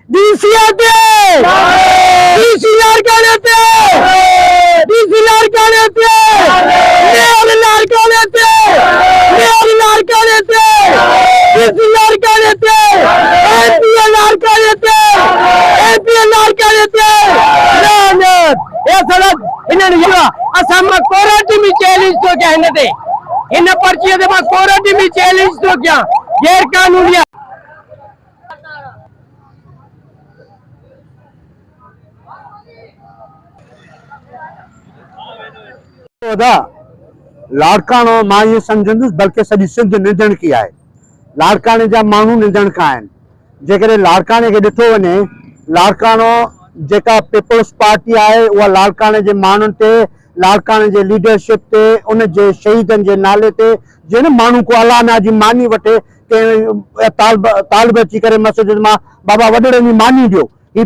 DCR court में challenge तो क्या है इन पर्ची कोर्ट में चैलेंज तो क्या गैर कानूनी लाड़काणो मां ये समझंदुसि बल्कि सॼी सिंध निंदण की आहे। लाड़काणे जा माण्हू निंदण खां आहिनि। जेकॾहिं लाड़काणे खे ॾिठो वञे, लाड़काणो जेका पीपल्स पार्टी आहे उहा लाड़काणे जे माण्हुनि ते, लाड़काणे जे लीडरशिप ते, उन जे शहीदनि जे नाले ते जिन माण्हू को अलाह जी मानी वठे के तालब अची करे मस्जिद मां बाबा वॾड़नि जी मानी ॾियो। ही